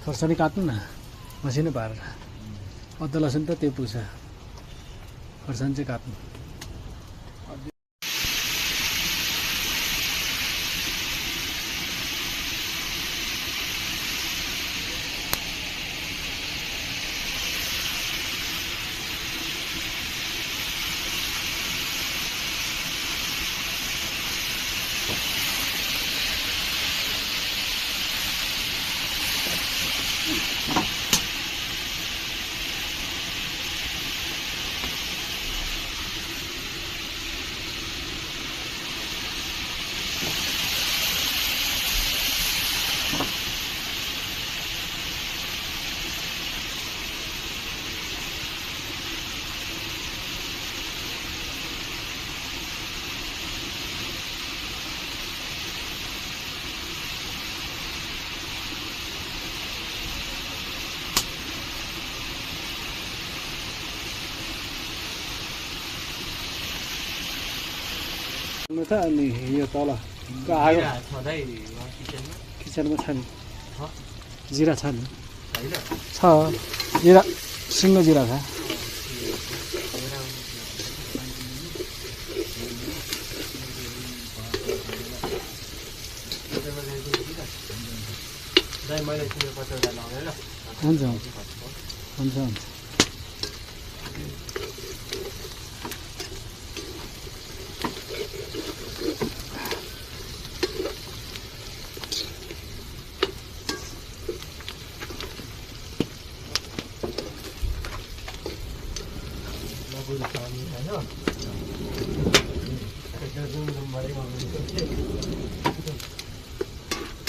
खोर्सानी काट्नु न मसिनो पारेर अदुवा लसुन त त्यो पुग्छ खोर्सानी चाहिँ काट्नु त अनि यो तल आगो किचनमा छ नि जिरा छ नि छ जिरा सिङ्गो जिरा छ हुन्छ हुन्छ हुन्छ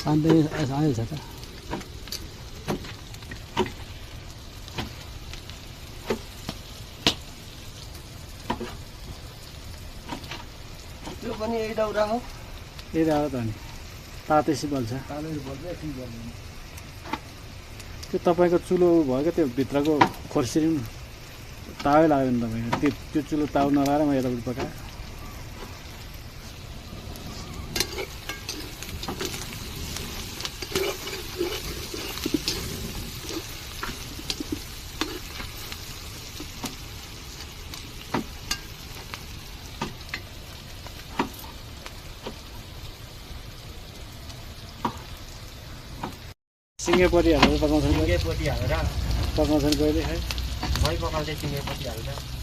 अन्त आइहाल्छ त त्यो पनि यही दाउरा हो यही दाउरा त नि तातेसी बल्छ त्यो तपाईँको चुलो भयो क्या त्यो भित्रको खोर्सिरी तावै लाग्यो नि तपाईँको त्यो चुलो ताउ नलाएर म यतापट्टि पकाएँ सिङ्गेपट्टि हालेर पकाउँछन् सिङ्गेपट्टि हालेर पकाउँछन् कहिले है मै पकाउँदै सिङ्गेपट्टि हाल्छ